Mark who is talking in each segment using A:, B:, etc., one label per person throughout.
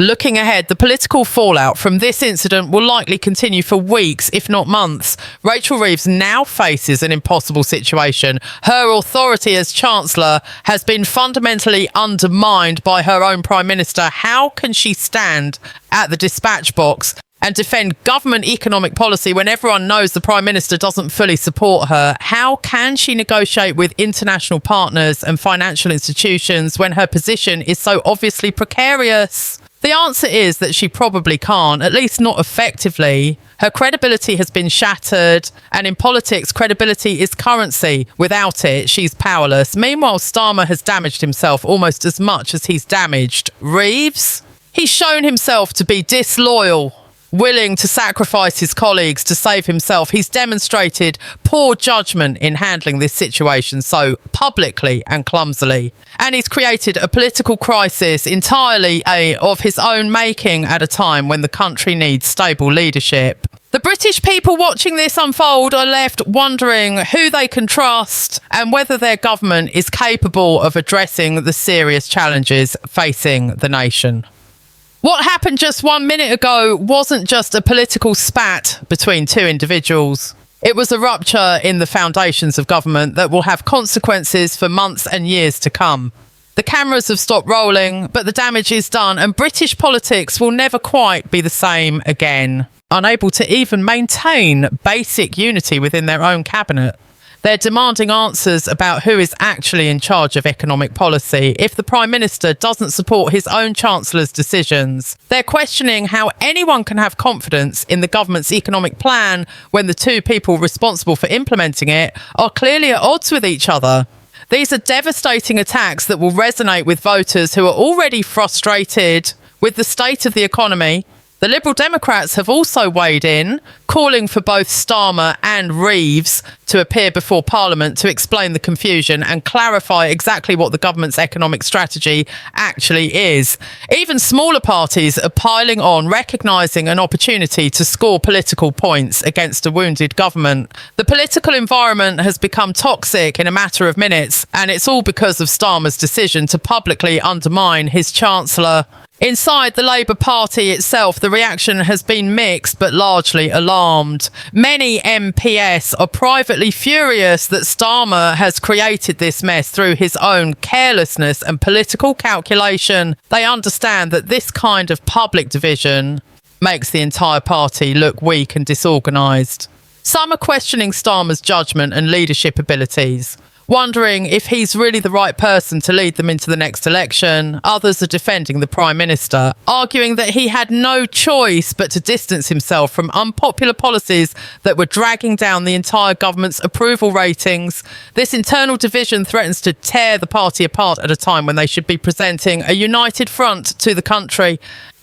A: Looking ahead, the political fallout from this incident will likely continue for weeks, if not months. Rachel Reeves now faces an impossible situation. Her authority as Chancellor has been fundamentally undermined by her own Prime Minister. How can she stand at the dispatch box and defend government economic policy when everyone knows the Prime Minister doesn't fully support her? How can she negotiate with international partners and financial institutions when her position is so obviously precarious? The answer is that she probably can't, at least not effectively. Her credibility has been shattered, and in politics, credibility is currency. Without it, she's powerless. Meanwhile, Starmer has damaged himself almost as much as he's damaged Reeves. He's shown himself to be disloyal, willing to sacrifice his colleagues to save himself. He's demonstrated poor judgment in handling this situation so publicly and clumsily. And he's created a political crisis entirely of his own making at a time when the country needs stable leadership. The British people watching this unfold are left wondering who they can trust and whether their government is capable of addressing the serious challenges facing the nation. What happened just 1 minute ago wasn't just a political spat between two individuals. It was a rupture in the foundations of government that will have consequences for months and years to come. The cameras have stopped rolling, but the damage is done, and British politics will never quite be the same again. Unable to even maintain basic unity within their own cabinet. They're demanding answers about who is actually in charge of economic policy if the Prime Minister doesn't support his own Chancellor's decisions. They're questioning how anyone can have confidence in the government's economic plan when the two people responsible for implementing it are clearly at odds with each other. These are devastating attacks that will resonate with voters who are already frustrated with the state of the economy. The Liberal Democrats have also weighed in, calling for both Starmer and Reeves to appear before Parliament to explain the confusion and clarify exactly what the government's economic strategy actually is. Even smaller parties are piling on, recognising an opportunity to score political points against a wounded government. The political environment has become toxic in a matter of minutes, and it's all because of Starmer's decision to publicly undermine his Chancellor. Inside the Labour Party itself, the reaction has been mixed but largely alarmed. Many MPs are privately furious that Starmer has created this mess through his own carelessness and political calculation. They understand that this kind of public division makes the entire party look weak and disorganised. Some are questioning Starmer's judgment and leadership abilities, wondering if he's really the right person to lead them into the next election. Others are defending the Prime Minister, arguing that he had no choice but to distance himself from unpopular policies that were dragging down the entire government's approval ratings. This internal division threatens to tear the party apart at a time when they should be presenting a united front to the country.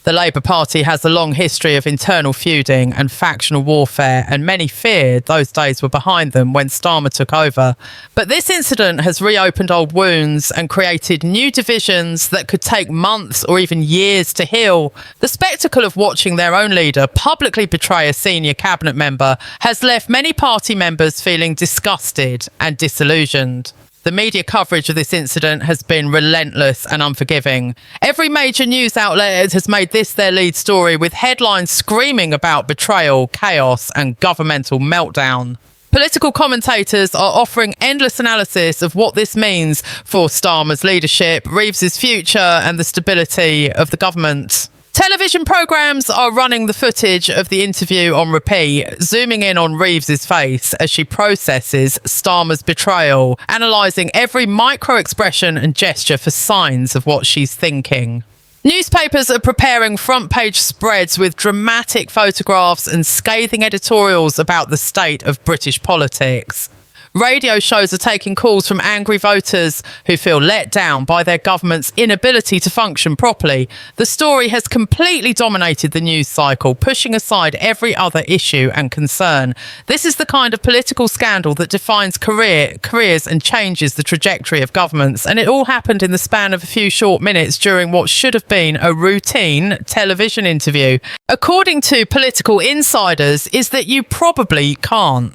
A: The Labour Party has a long history of internal feuding and factional warfare, and many feared those days were behind them when Starmer took over. But this incident has reopened old wounds and created new divisions that could take months or even years to heal. The spectacle of watching their own leader publicly betray a senior cabinet member has left many party members feeling disgusted and disillusioned. The media coverage of this incident has been relentless and unforgiving. Every major news outlet has made this their lead story, with headlines screaming about betrayal, chaos, and governmental meltdown. Political commentators are offering endless analysis of what this means for Starmer's leadership, Reeves's future, and the stability of the government. Television programmes are running the footage of the interview on repeat, zooming in on Reeves's face as she processes Starmer's betrayal, analysing every micro-expression and gesture for signs of what she's thinking. Newspapers are preparing front-page spreads with dramatic photographs and scathing editorials about the state of British politics. Radio shows are taking calls from angry voters who feel let down by their government's inability to function properly. The story has completely dominated the news cycle, pushing aside every other issue and concern. This is the kind of political scandal that defines careers and changes the trajectory of governments. And it all happened in the span of a few short minutes during what should have been a routine television interview. According to political insiders, is that you probably can't.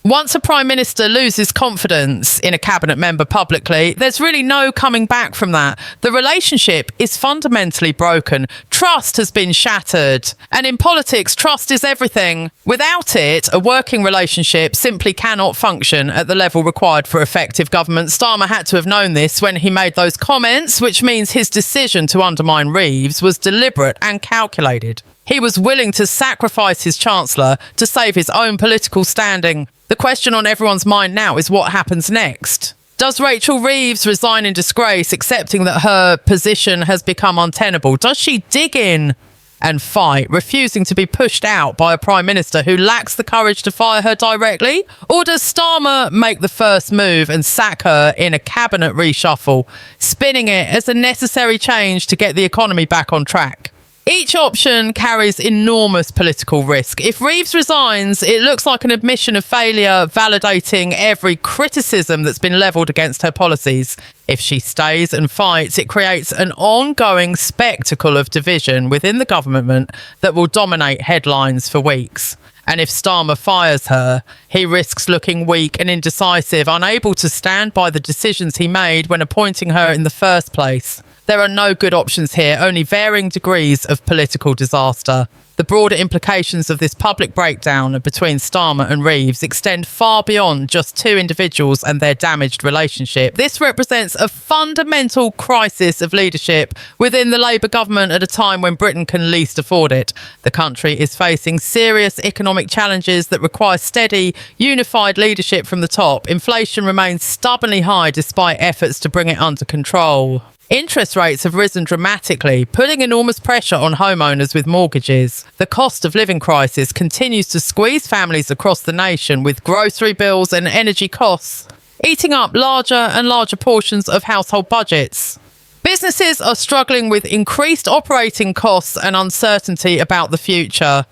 A: Once a Prime Minister loses confidence in a cabinet member publicly, there's really no coming back from that. The relationship is fundamentally broken. Trust has been shattered. And in politics, trust is everything. Without it, a working relationship simply cannot function at the level required for effective government. Starmer had to have known this when he made those comments, which means his decision to undermine Reeves was deliberate and calculated. He was willing to sacrifice his Chancellor to save his own political standing. The question on everyone's mind now is what happens next. Does Rachel Reeves resign in disgrace, accepting that her position has become untenable? Does she dig in and fight, refusing to be pushed out by a Prime Minister who lacks the courage to fire her directly? Or does Starmer make the first move and sack her in a cabinet reshuffle, spinning it as a necessary change to get the economy back on track? Each option carries enormous political risk. If Reeves resigns, it looks like an admission of failure, validating every criticism that's been levelled against her policies. If she stays and fights, it creates an ongoing spectacle of division within the government that will dominate headlines for weeks. And if Starmer fires her, he risks looking weak and indecisive, unable to stand by the decisions he made when appointing her in the first place. There are no good options here, only varying degrees of political disaster. The broader implications of this public breakdown between Starmer and Reeves extend far beyond just two individuals and their damaged relationship. This represents a fundamental crisis of leadership within the Labour government at a time when Britain can least afford it. The country is facing serious economic challenges that require steady, unified leadership from the top. Inflation remains stubbornly high despite efforts to bring it under control. Interest rates have risen dramatically, putting enormous pressure on homeowners with mortgages. The cost of living crisis continues to squeeze families across the nation, with grocery bills and energy costs eating up larger and larger portions of household budgets. Businesses are struggling with increased operating costs and uncertainty about the future.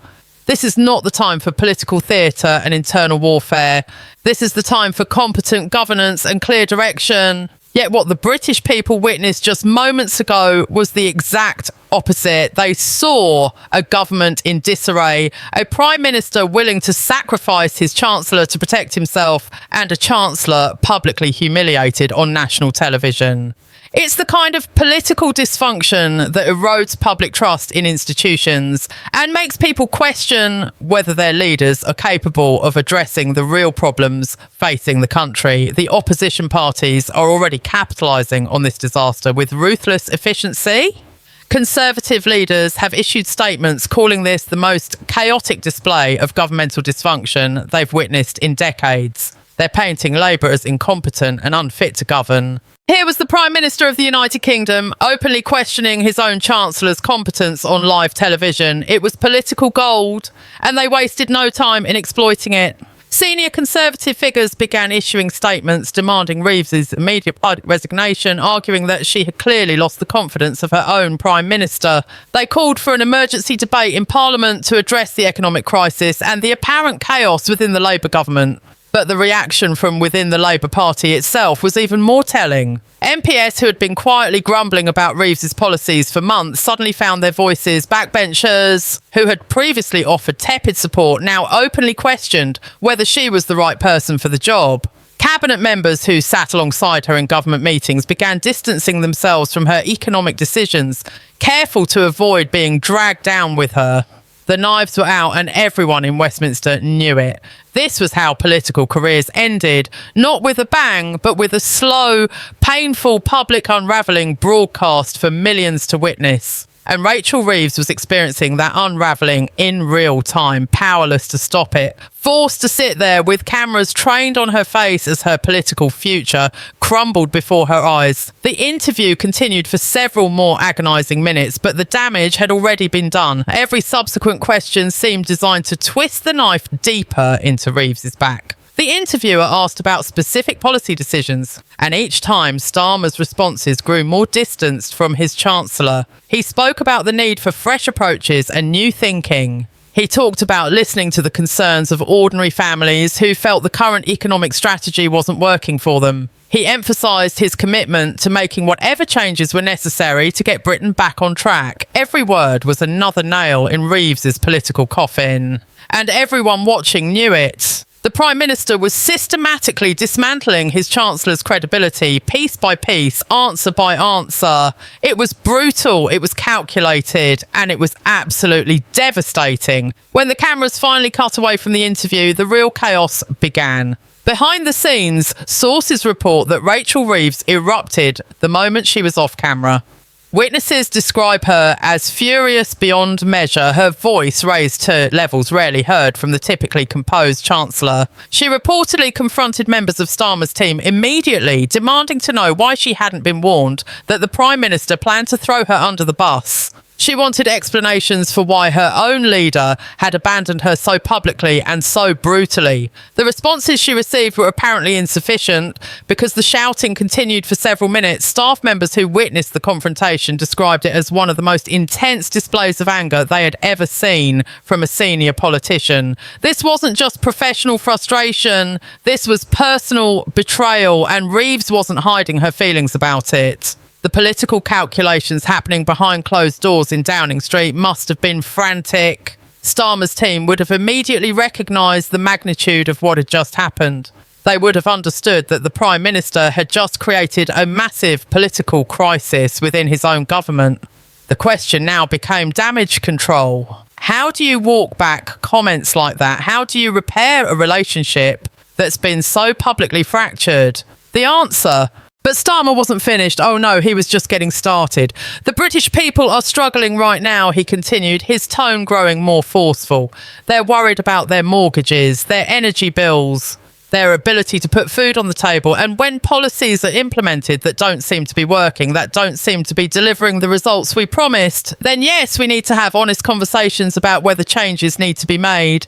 A: This is not the time for political theatre and internal warfare. This is the time for competent governance and clear direction. Yet what the British people witnessed just moments ago was the exact opposite. They saw a government in disarray, a Prime Minister willing to sacrifice his Chancellor to protect himself, and a Chancellor publicly humiliated on national television. It's the kind of political dysfunction that erodes public trust in institutions and makes people question whether their leaders are capable of addressing the real problems facing the country. The opposition parties are already capitalising on this disaster with ruthless efficiency. Conservative leaders have issued statements calling this the most chaotic display of governmental dysfunction they've witnessed in decades. They're painting Labour as incompetent and unfit to govern. Here was the Prime Minister of the United Kingdom openly questioning his own Chancellor's competence on live television. It was political gold, and they wasted no time in exploiting it. Senior Conservative figures began issuing statements demanding Reeves's immediate resignation, arguing that she had clearly lost the confidence of her own Prime Minister. They called for an emergency debate in Parliament to address the economic crisis and the apparent chaos within the Labour government. But the reaction from within the Labour Party itself was even more telling. MPs who had been quietly grumbling about Reeves's policies for months suddenly found their voices. Backbenchers who had previously offered tepid support now openly questioned whether she was the right person for the job. Cabinet members who sat alongside her in government meetings began distancing themselves from her economic decisions, careful to avoid being dragged down with her. The knives were out and everyone in Westminster knew it. This was how political careers ended, not with a bang, but with a slow, painful public unravelling broadcast for millions to witness. And Rachel Reeves was experiencing that unravelling in real time, powerless to stop it, forced to sit there with cameras trained on her face as her political future crumbled before her eyes. The interview continued for several more agonising minutes, but the damage had already been done. Every subsequent question seemed designed to twist the knife deeper into Reeves's back. The interviewer asked about specific policy decisions, and each time Starmer's responses grew more distanced from his Chancellor. He spoke about the need for fresh approaches and new thinking. He talked about listening to the concerns of ordinary families who felt the current economic strategy wasn't working for them. He emphasised his commitment to making whatever changes were necessary to get Britain back on track. Every word was another nail in Reeves's political coffin. And everyone watching knew it. The Prime Minister was systematically dismantling his Chancellor's credibility, piece by piece, answer by answer. It was brutal, it was calculated, and it was absolutely devastating. When the cameras finally cut away from the interview, the real chaos began. Behind the scenes, sources report that Rachel Reeves erupted the moment she was off camera. Witnesses describe her as furious beyond measure, her voice raised to levels rarely heard from the typically composed Chancellor. She reportedly confronted members of Starmer's team immediately, demanding to know why she hadn't been warned that the Prime Minister planned to throw her under the bus. She wanted explanations for why her own leader had abandoned her so publicly and so brutally. The responses she received were apparently insufficient because the shouting continued for several minutes. Staff members who witnessed the confrontation described it as one of the most intense displays of anger they had ever seen from a senior politician. This wasn't just professional frustration, this was personal betrayal, and Reeves wasn't hiding her feelings about it. The political calculations happening behind closed doors in Downing Street must have been frantic. Starmer's team would have immediately recognised the magnitude of what had just happened. They would have understood that the Prime Minister had just created a massive political crisis within his own government. The question now became damage control. How do you walk back comments like that? How do you repair a relationship that's been so publicly fractured? The answer... But Starmer wasn't finished. Oh no, he was just getting started. The British people are struggling right now, he continued, his tone growing more forceful. They're worried about their mortgages, their energy bills, their ability to put food on the table. And when policies are implemented that don't seem to be working, that don't seem to be delivering the results we promised, then yes, we need to have honest conversations about whether changes need to be made.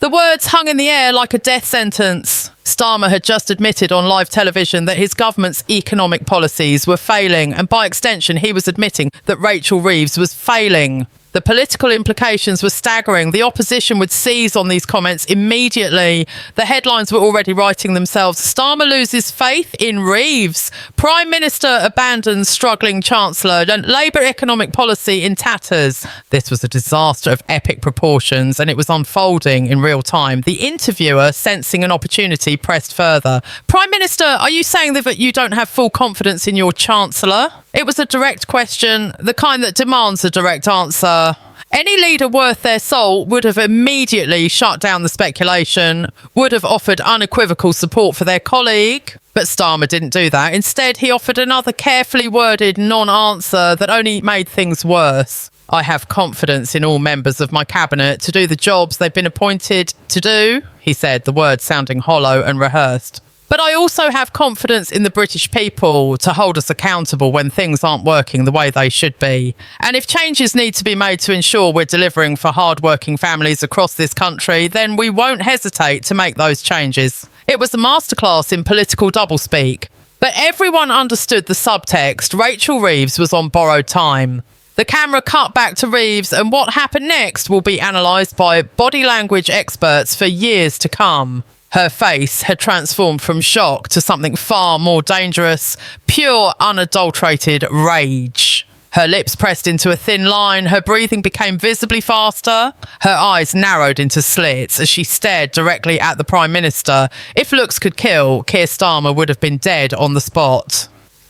A: The words hung in the air like a death sentence. Starmer had just admitted on live television that his government's economic policies were failing, and by extension, he was admitting that Rachel Reeves was failing. The political implications were staggering. The opposition would seize on these comments immediately. The headlines were already writing themselves. Starmer loses faith in Reeves. Prime Minister abandons struggling Chancellor, and Labour economic policy in tatters. This was a disaster of epic proportions, and it was unfolding in real time. The interviewer, sensing an opportunity, pressed further. Prime Minister, are you saying that you don't have full confidence in your Chancellor? It was a direct question, the kind that demands a direct answer. Any leader worth their salt would have immediately shut down the speculation, would have offered unequivocal support for their colleague. But Starmer didn't do that. Instead, he offered another carefully worded non-answer that only made things worse. I have confidence in all members of my cabinet to do the jobs they've been appointed to do, he said, the words sounding hollow and rehearsed. But I also have confidence in the British people to hold us accountable when things aren't working the way they should be. And if changes need to be made to ensure we're delivering for hard-working families across this country, then we won't hesitate to make those changes. It was a masterclass in political doublespeak. But everyone understood the subtext. Rachel Reeves was on borrowed time. The camera cut back to Reeves, and what happened next will be analysed by body language experts for years to come. Her face had transformed from shock to something far more dangerous, pure, unadulterated rage. Her lips pressed into a thin line, her breathing became visibly faster, her eyes narrowed into slits as she stared directly at the Prime Minister. If looks could kill, Keir Starmer would have been dead on the spot.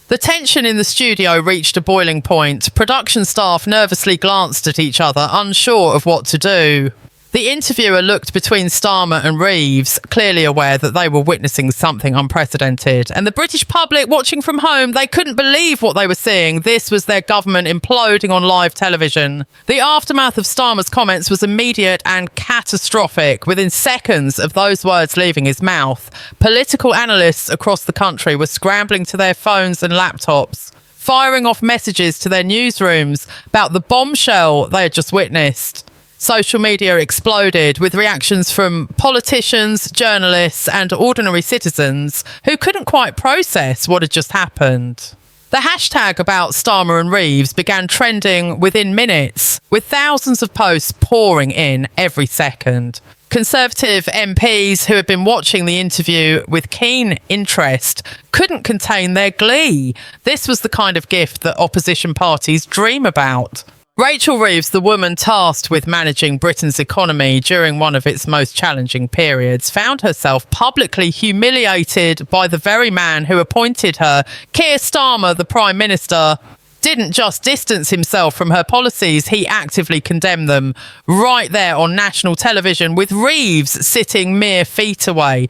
A: The tension in the studio reached a boiling point. Production staff nervously glanced at each other, unsure of what to do. The interviewer looked between Starmer and Reeves, clearly aware that they were witnessing something unprecedented. And the British public watching from home, they couldn't believe what they were seeing. This was their government imploding on live television. The aftermath of Starmer's comments was immediate and catastrophic. Within seconds of those words leaving his mouth, political analysts across the country were scrambling to their phones and laptops, firing off messages to their newsrooms about the bombshell they had just witnessed. Social media exploded with reactions from politicians, journalists, and ordinary citizens who couldn't quite process what had just happened. The hashtag about Starmer and Reeves began trending within minutes, with thousands of posts pouring in every second. Conservative MPs who had been watching the interview with keen interest couldn't contain their glee. This was the kind of gift that opposition parties dream about. Rachel Reeves, the woman tasked with managing Britain's economy during one of its most challenging periods, found herself publicly humiliated by the very man who appointed her. Keir Starmer, the Prime Minister, didn't just distance himself from her policies, he actively condemned them right there on national television, with Reeves sitting mere feet away.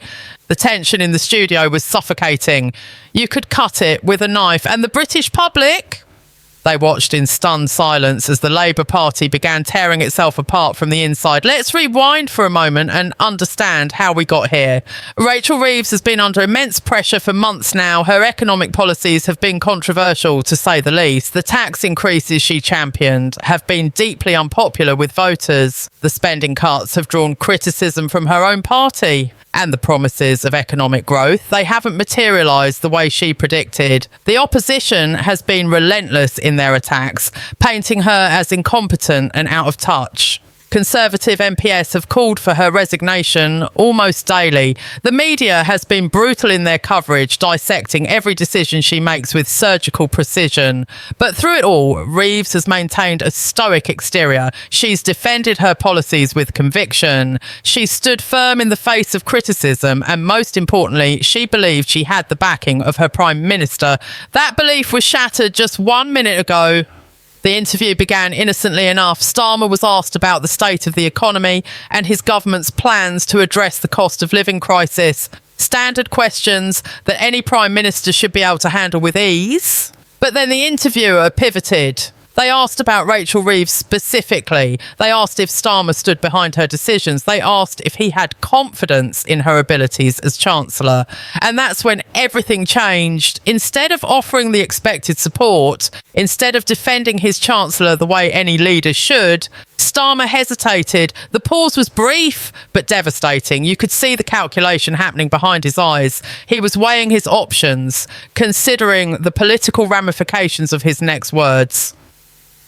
A: The tension in the studio was suffocating. You could cut it with a knife, and the British public, they watched in stunned silence as the Labour Party began tearing itself apart from the inside. Let's rewind for a moment and understand how we got here. Rachel Reeves has been under immense pressure for months now. Her economic policies have been controversial, to say the least. The tax increases she championed have been deeply unpopular with voters. The spending cuts have drawn criticism from her own party. And the promises of economic growth, they haven't materialised the way she predicted. The opposition has been relentless in their attacks, painting her as incompetent and out of touch. Conservative MPs have called for her resignation almost daily. The media has been brutal in their coverage, dissecting every decision she makes with surgical precision. But through it all, Reeves has maintained a stoic exterior. She's defended her policies with conviction. She stood firm in the face of criticism, and most importantly, she believed she had the backing of her Prime Minister. That belief was shattered just 1 minute ago. The interview began innocently enough. Starmer was asked about the state of the economy and his government's plans to address the cost of living crisis. Standard questions that any Prime Minister should be able to handle with ease. But then the interviewer pivoted. They asked about Rachel Reeves specifically. They asked if Starmer stood behind her decisions. They asked if he had confidence in her abilities as Chancellor. And that's when everything changed. Instead of offering the expected support, instead of defending his Chancellor the way any leader should, Starmer hesitated. The pause was brief but devastating. You could see the calculation happening behind his eyes. He was weighing his options, considering the political ramifications of his next words.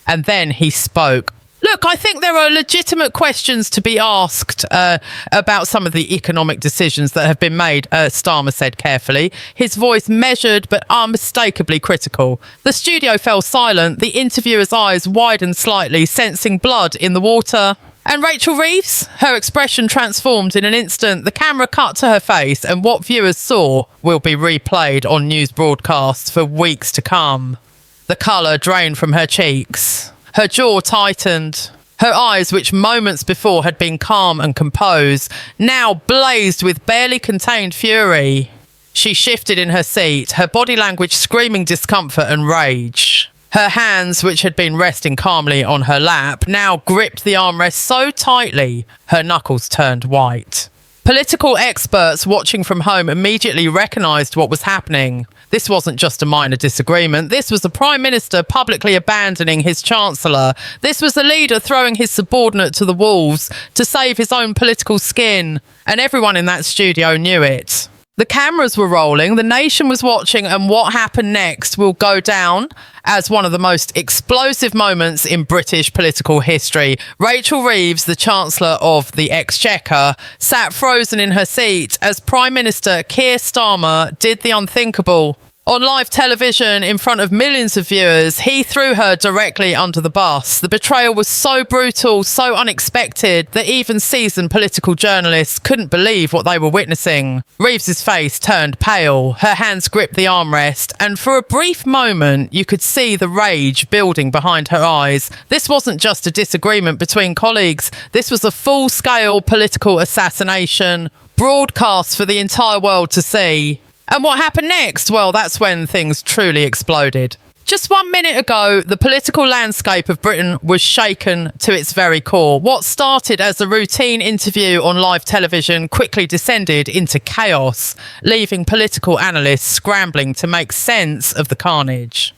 A: And then he spoke. Look, I think there are legitimate questions to be asked about some of the economic decisions that have been made, Starmer said carefully, his voice measured but unmistakably critical. The studio fell silent, the interviewer's eyes widened slightly, sensing blood in the water. And Rachel Reeves? Her expression transformed in an instant. The camera cut to her face, and what viewers saw will be replayed on news broadcasts for weeks to come. The colour drained from her cheeks. Her jaw tightened. Her eyes, which moments before had been calm and composed, now blazed with barely contained fury. She shifted in her seat, her body language screaming discomfort and rage. Her hands, which had been resting calmly on her lap, now gripped the armrest so tightly her knuckles turned white. Political experts watching from home immediately recognised what was happening. This wasn't just a minor disagreement. This was the Prime Minister publicly abandoning his Chancellor. This was a leader throwing his subordinate to the wolves to save his own political skin. And everyone in that studio knew it. The cameras were rolling, the nation was watching, and what happened next will go down as one of the most explosive moments in British political history. Rachel Reeves, the Chancellor of the Exchequer, sat frozen in her seat as Prime Minister Keir Starmer did the unthinkable. On live television, in front of millions of viewers, he threw her directly under the bus. The betrayal was so brutal, so unexpected, that even seasoned political journalists couldn't believe what they were witnessing. Reeves's face turned pale, her hands gripped the armrest, and for a brief moment, you could see the rage building behind her eyes. This wasn't just a disagreement between colleagues. This was a full-scale political assassination, broadcast for the entire world to see. And what happened next? Well, that's when things truly exploded. Just 1 minute ago, the political landscape of Britain was shaken to its very core. What started as a routine interview on live television quickly descended into chaos, leaving political analysts scrambling to make sense of the carnage.